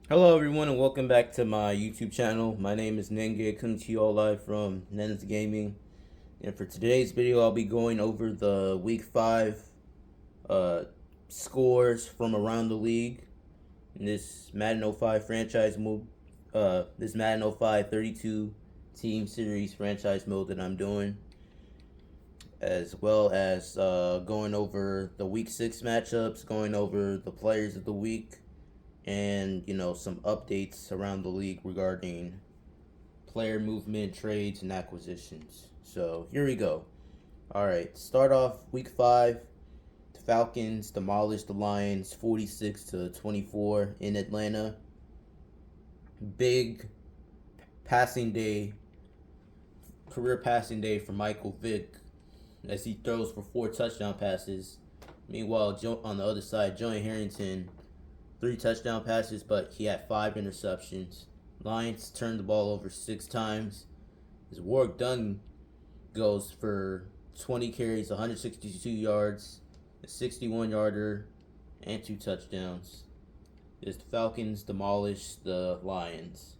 Hello everyone and welcome back to my YouTube channel. My name is Nenge, coming to you all live from Nen's Gaming. And for today's video, I'll be going over the Week 5 uh, scores from around the league in this Madden 05 franchise mode. This Madden 05 32 team series franchise mode that I'm doing, as well as going over the Week 6 matchups, going over the players of the week, and some updates around the league regarding player movement, trades, and acquisitions. So here we go. All right, start off week 5. The Falcons demolished the Lions 46-24 in Atlanta. Big passing day, career passing day for Michael Vick as he throws for 4 touchdown passes. Meanwhile, on the other side, Joey Harrington 3 touchdown passes, but he had 5 interceptions. Lions turned the ball over 6 times. His Warwick Dunn goes for 20 carries, 162 yards, a 61-yarder, and 2 touchdowns. As the Falcons demolished the Lions.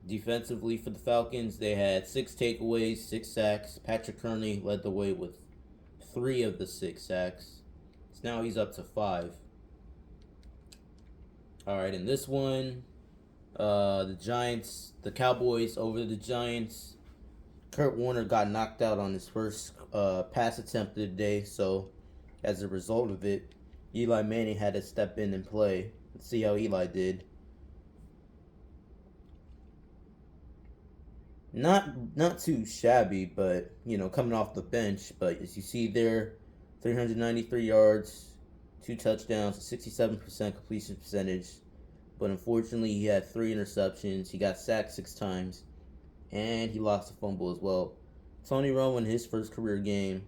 Defensively for the Falcons, they had 6 takeaways, 6 sacks. Patrick Kearney led the way with 3 of the 6 sacks. So now he's up to 5. All right, in this one, the Cowboys over the Giants. Kurt Warner got knocked out on his first pass attempt of the day, so as a result of it, Eli Manning had to step in and play. Let's see how Eli did. Not too shabby, but coming off the bench. But as you see there, 393 yards, 2 touchdowns, a 67% completion percentage. But unfortunately, he had 3 interceptions. He got sacked 6 times, and he lost a fumble as well. Tony Romo in his first career game,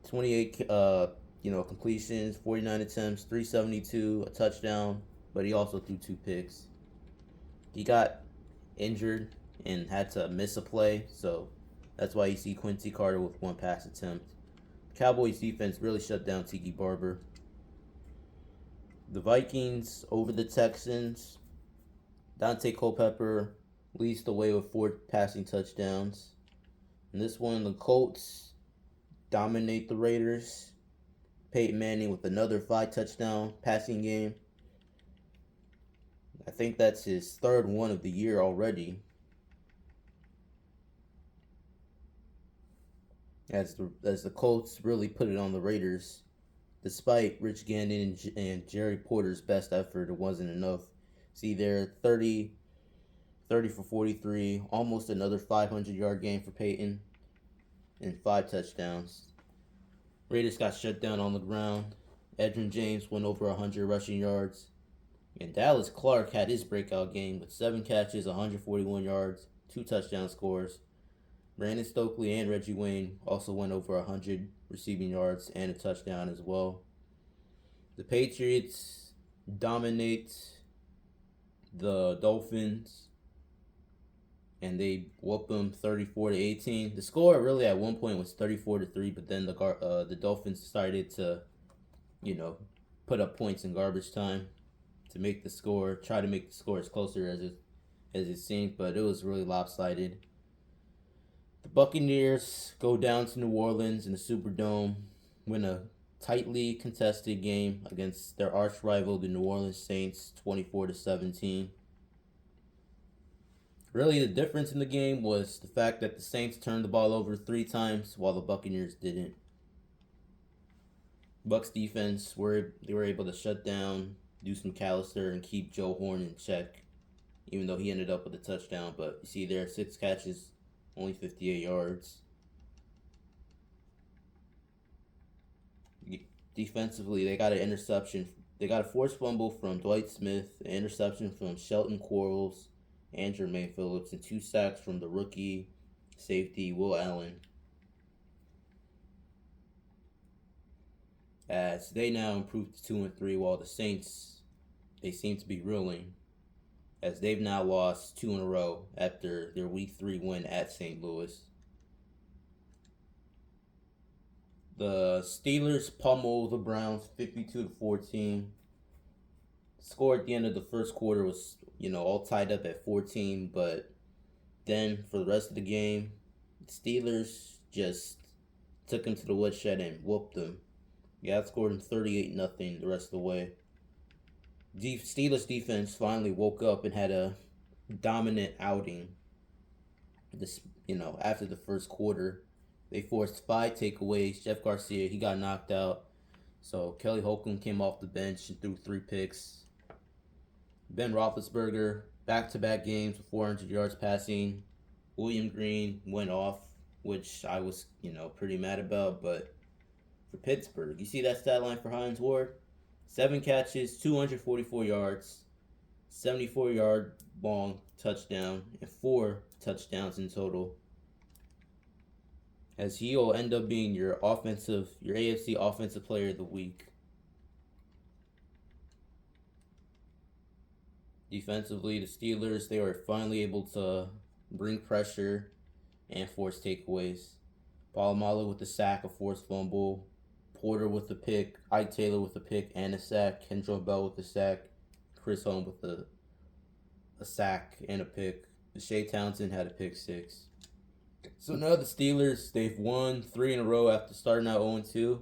28 completions, 49 attempts, 372, a touchdown, but he also threw 2 picks. He got injured and had to miss a play, so that's why you see Quincy Carter with 1 pass attempt. Cowboys defense really shut down Tiki Barber. The Vikings over the Texans. Dante Culpepper leads the way with 4 passing touchdowns. In this one, the Colts dominate the Raiders. Peyton Manning with another 5 touchdown passing game. I think that's his third one of the year already. As the Colts really put it on the Raiders. Despite Rich Gannon and Jerry Porter's best effort, it wasn't enough. See there, 30 for 43, almost another 500-yard game for Peyton, and 5 touchdowns. Raiders got shut down on the ground. Edgerrin James went over 100 rushing yards. And Dallas Clark had his breakout game with 7 catches, 141 yards, 2 touchdown scores. Brandon Stokely and Reggie Wayne also went over 100 receiving yards and a touchdown as well. The Patriots dominate the Dolphins, and they whoop them 34-18. The score really at one point was 34-3, but then the Dolphins decided to, put up points in garbage time to make the score, try to make the score as closer as it seemed, but it was really lopsided. The Buccaneers go down to New Orleans in the Superdome, win a tightly contested game against their arch rival, the New Orleans Saints, 24-17. Really, the difference in the game was the fact that the Saints turned the ball over 3 times while the Buccaneers didn't. Bucks defense were able to shut down Deuce McAllister and keep Joe Horn in check, even though he ended up with a touchdown. But you see there, 6 catches, only 58 yards. Defensively, they got an interception. They got a forced fumble from Dwight Smith, an interception from Shelton Quarles and Jermaine Phillips, and 2 sacks from the rookie safety Will Allen. As they now improved to 2-3, while the Saints, they seem to be reeling, as they've now lost 2 in a row after their Week 3 win at St. Louis. The Steelers pummel the Browns 52-14. Score at the end of the first quarter was, all tied up at 14, but then for the rest of the game, the Steelers just took him to the woodshed and whooped them. Yeah, outscored him 38-0 the rest of the way. Steelers defense finally woke up and had a dominant outing. After the first quarter, they forced 5 takeaways. Jeff Garcia, he got knocked out. So Kelly Holcomb came off the bench and threw 3 picks. Ben Roethlisberger, back-to-back games with 400 yards passing. William Green went off, which I was, pretty mad about. But for Pittsburgh, you see that stat line for Hines Ward? 7 catches, 244 yards, 74-yard long touchdown, and 4 touchdowns in total. As he will end up being your AFC Offensive Player of the Week. Defensively, the Steelers, they were finally able to bring pressure and force takeaways. Polamalu with the sack, a forced fumble. Porter with the pick. Ike Taylor with the pick and a sack. Kendrell Bell with the sack. Chris Holmes with a sack and a pick. Shea Townsend had a pick 6. So now the Steelers, they've won 3 in a row after starting out 0-2.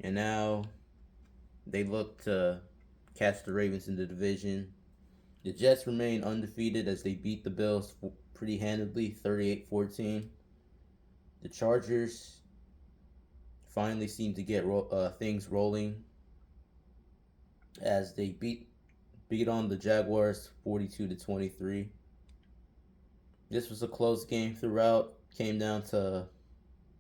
And now they look to catch the Ravens in the division. The Jets remain undefeated as they beat the Bills pretty handedly, 38-14. The Chargers finally seem to get things rolling as they beat on the Jaguars 42-23. This was a close game throughout. Came down to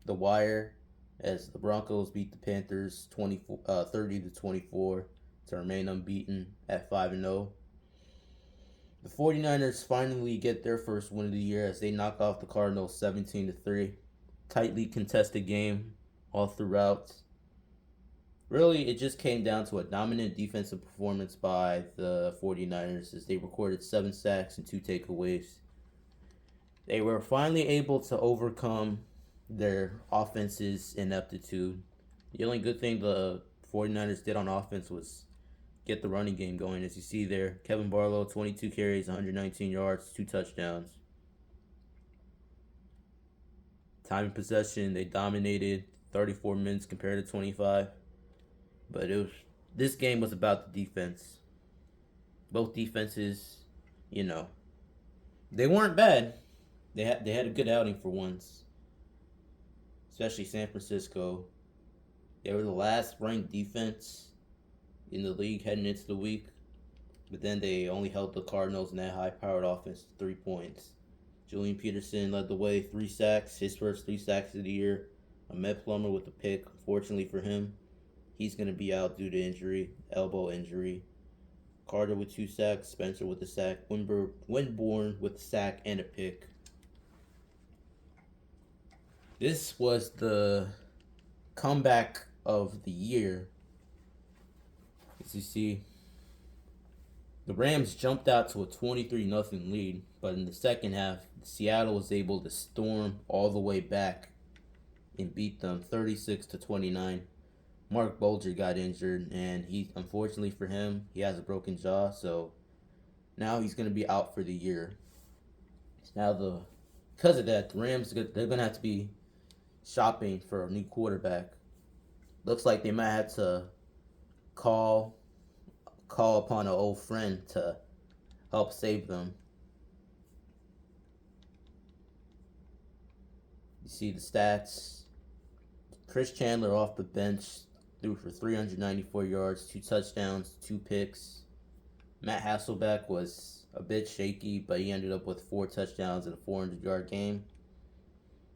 the wire as the Broncos beat the Panthers 30-24 to remain unbeaten at 5-0. The 49ers finally get their first win of the year as they knock off the Cardinals 17-3. Tightly contested game all throughout. Really, it just came down to a dominant defensive performance by the 49ers as they recorded 7 sacks and 2 takeaways. They were finally able to overcome their offense's ineptitude. The only good thing the 49ers did on offense was get the running game going. As you see there, Kevin Barlow, 22 carries, 119 yards, 2 touchdowns. Time in possession, they dominated 34 minutes compared to 25. But this game was about the defense. Both defenses, they weren't bad. They had a good outing for once. Especially San Francisco. They were the last ranked defense in the league heading into the week. But then they only held the Cardinals in that high-powered offense to 3 points. Julian Peterson led the way, 3 sacks, his first 3 sacks of the year. Ahmed Plummer with a pick. Unfortunately for him, he's going to be out due to injury, elbow injury. Carter with 2 sacks, Spencer with a sack, Winborn with a sack and a pick. This was the comeback of the year. As you see, the Rams jumped out to a 23-0 lead, but in the second half, Seattle was able to storm all the way back and beat them 36-29. Mark Bulger got injured, and unfortunately for him, he has a broken jaw, so now he's going to be out for the year. Now, because of that, the Rams, they're going to have to be shopping for a new quarterback. Looks like they might have to call upon an old friend to help save them. You see the stats. Chris Chandler off the bench threw for 394 yards, 2 touchdowns, 2 picks. Matt Hasselbeck was a bit shaky, but he ended up with 4 touchdowns in a 400-yard game.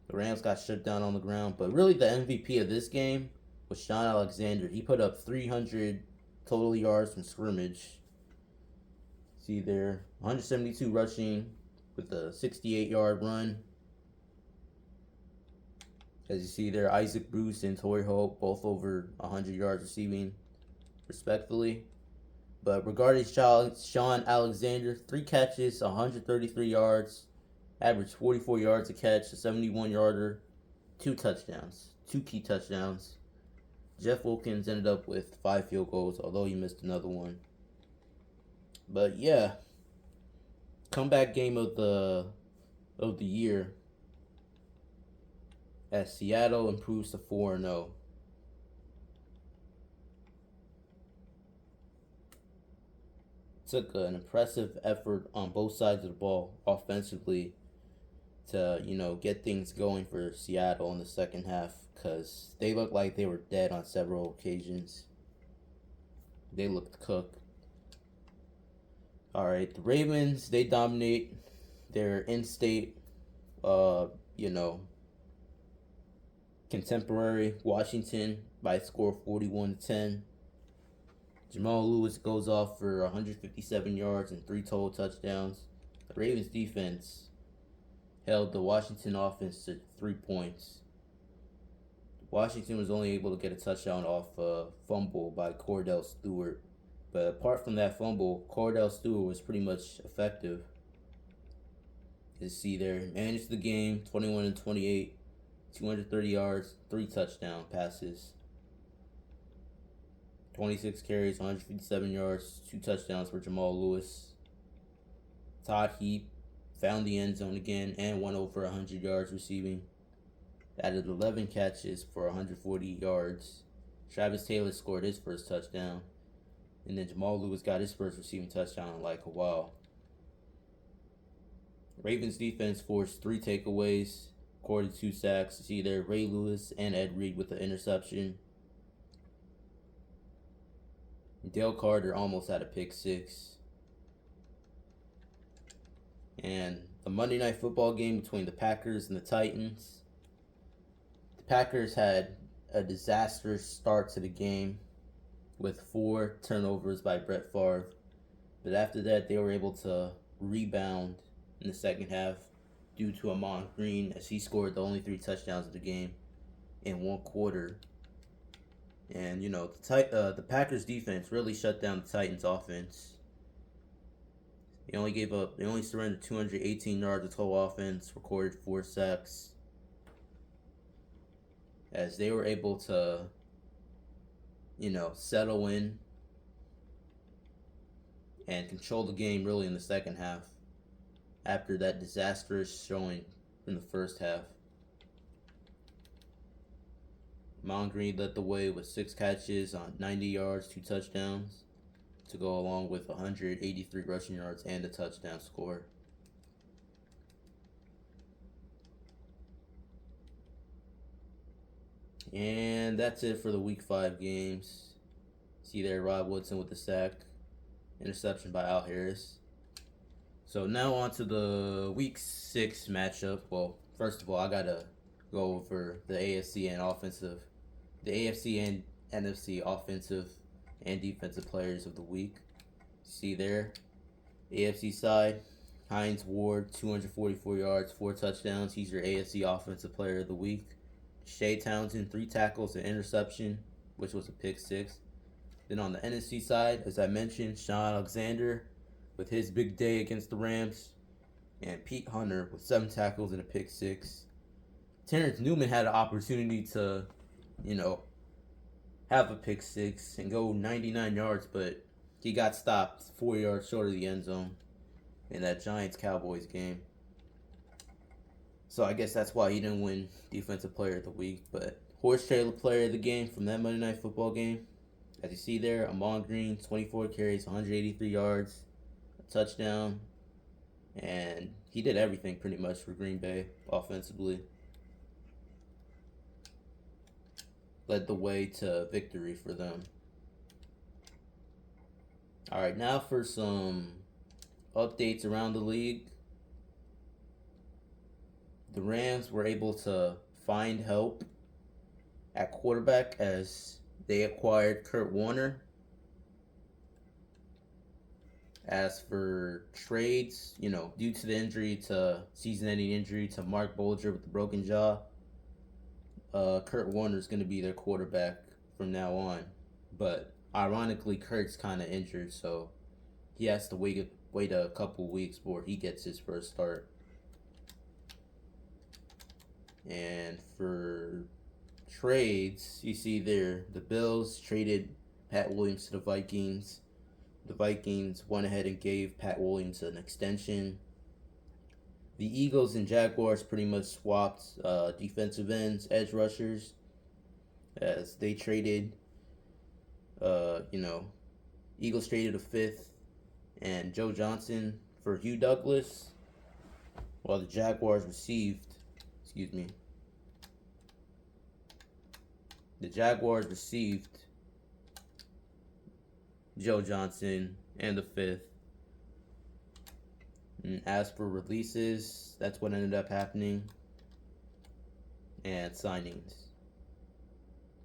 The Rams got shut down on the ground, but really the MVP of this game was Sean Alexander. He put up 300 total yards from scrimmage. See there, 172 rushing with a 68-yard run. As you see there, Isaac Bruce and Torrey Hope both over 100 yards receiving, respectively. But regarding Sean Alexander, 3 catches, 133 yards, averaged 44 yards a catch, a 71-yarder, 2 touchdowns, 2 key touchdowns. Jeff Wilkins ended up with 5 field goals, although he missed another one. But yeah, comeback game of the year as Seattle improves to 4-0. Took an impressive effort on both sides of the ball offensively to, get things going for Seattle in the second half because they looked like they were dead on several occasions. They looked cooked. All right, the Ravens, they dominate their in-state, uh, you know, contemporary Washington by a score of 41-10. Jamal Lewis goes off for 157 yards and 3 total touchdowns. The Ravens defense held the Washington offense to 3 points. Washington was only able to get a touchdown off a fumble by Cordell Stewart. But apart from that fumble, Cordell Stewart was pretty much effective. You see there, managed the game 21-28, 230 yards, 3 touchdown passes. 26 carries, 157 yards, 2 touchdowns for Jamal Lewis. Todd Heap found the end zone again and went over 100 yards receiving. Added 11 catches for 140 yards. Travis Taylor scored his first touchdown. And then Jamal Lewis got his first receiving touchdown in like a while. Ravens defense forced 3 takeaways, recorded 2 sacks. You see there, Ray Lewis and Ed Reed with the interception. Dale Carter almost had a pick 6. And the Monday Night Football game between the Packers and the Titans. The Packers had a disastrous start to the game with 4 turnovers by Brett Favre. But after that, they were able to rebound in the second half due to Amon Green as he scored the only 3 touchdowns of the game in 1 quarter. And, the Packers defense really shut down the Titans offense. They only surrendered 218 yards of total offense, recorded 4 sacks. As they were able to, settle in and control the game really in the second half after that disastrous showing in the first half. Mount Green led the way with 6 catches on 90 yards, 2 touchdowns to go along with 183 rushing yards and a touchdown score. And that's it for the Week 5 games. See there, Rod Woodson with the sack. Interception by Al Harris. So now on to the Week 6 matchup. Well, first of all, I gotta go over the AFC and NFC offensive and defensive players of the week. See there, AFC side, Hines Ward, 244 yards, 4 touchdowns. He's your AFC offensive player of the week. Shea Townsend, 3 tackles and interception, which was a pick 6. Then on the NFC side, as I mentioned, Sean Alexander with his big day against the Rams, and Pete Hunter with 7 tackles and a pick 6. Terrence Newman had an opportunity to, have a pick 6 and go 99 yards, but he got stopped 4 yards short of the end zone in that Giants-Cowboys game. So I guess that's why he didn't win Defensive Player of the Week. But Horse Trailer Player of the game from that Monday Night Football game, as you see there, Amon Green, 24 carries, 183 yards, a touchdown, and he did everything pretty much for Green Bay offensively. Led the way to victory for them. All right, now for some updates around the league. The Rams were able to find help at quarterback as they acquired Kurt Warner. As for trades, due to the season-ending injury to Mark Bolger with the broken jaw, Kurt Warner is going to be their quarterback from now on. But ironically, Kurt's kind of injured, so he has to wait a couple weeks before he gets his first start. And for trades, you see there, the Bills traded Pat Williams to the Vikings. the Vikings went ahead and gave Pat Williams an extension. The Eagles and Jaguars pretty much swapped defensive ends, edge rushers, as they traded, you know, Eagles traded a fifth and Joe Johnson for Hugh Douglas, while the Jaguars received, the Jaguars received Joe Johnson and the fifth. And as for releases, that's what ended up happening. And signings.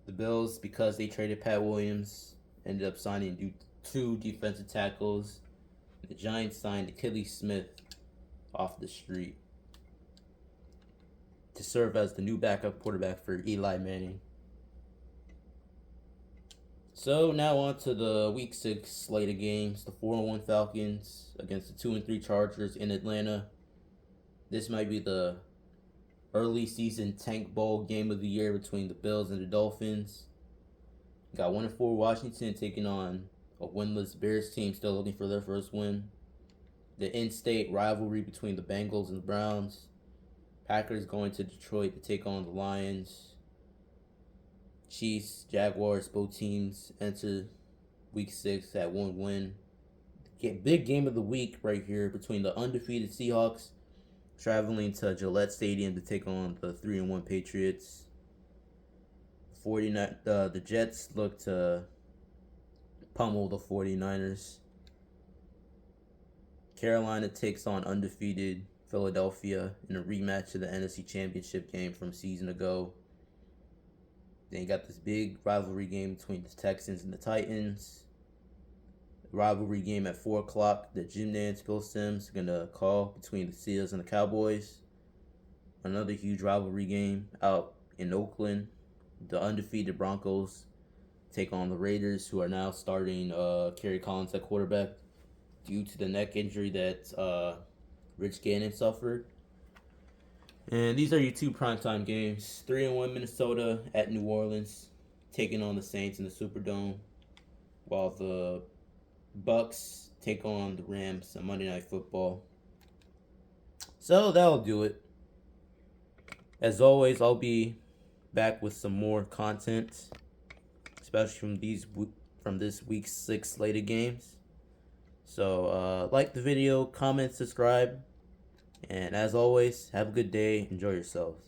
The Bills, because they traded Pat Williams, ended up signing two defensive tackles. The Giants signed Achilles Smith off the street to serve as the new backup quarterback for Eli Manning. So now on to the Week 6 slate of games. The 4-1 Falcons against the 2-3 Chargers in Atlanta. This might be the early season tank bowl game of the year between the Bills and the Dolphins. Got 1-4 Washington taking on a winless Bears team still looking for their first win. The in-state rivalry between the Bengals and the Browns. Packers going to Detroit to take on the Lions. Chiefs, Jaguars, both teams enter Week 6 at 1 win. Big game of the week right here between the undefeated Seahawks traveling to Gillette Stadium to take on the 3-1 Patriots. The Jets look to pummel the 49ers. Carolina takes on undefeated Philadelphia in a rematch of the NFC Championship game from season ago. Then you got this big rivalry game between the Texans and the Titans. Rivalry game at 4 o'clock that Jim Nantz, Bill Sims are going to call between the Seals and the Cowboys. Another huge rivalry game out in Oakland. The undefeated Broncos take on the Raiders, who are now starting Kerry Collins at quarterback due to the neck injury that Rich Gannon suffered. And these are your two primetime games. 3-1 Minnesota at New Orleans, taking on the Saints in the Superdome, while the Bucks take on the Rams on Monday Night Football. So that'll do it. As always, I'll be back with some more content, especially from this Week 6 slate of games. So like the video, comment, subscribe. And as always, have a good day. Enjoy yourselves.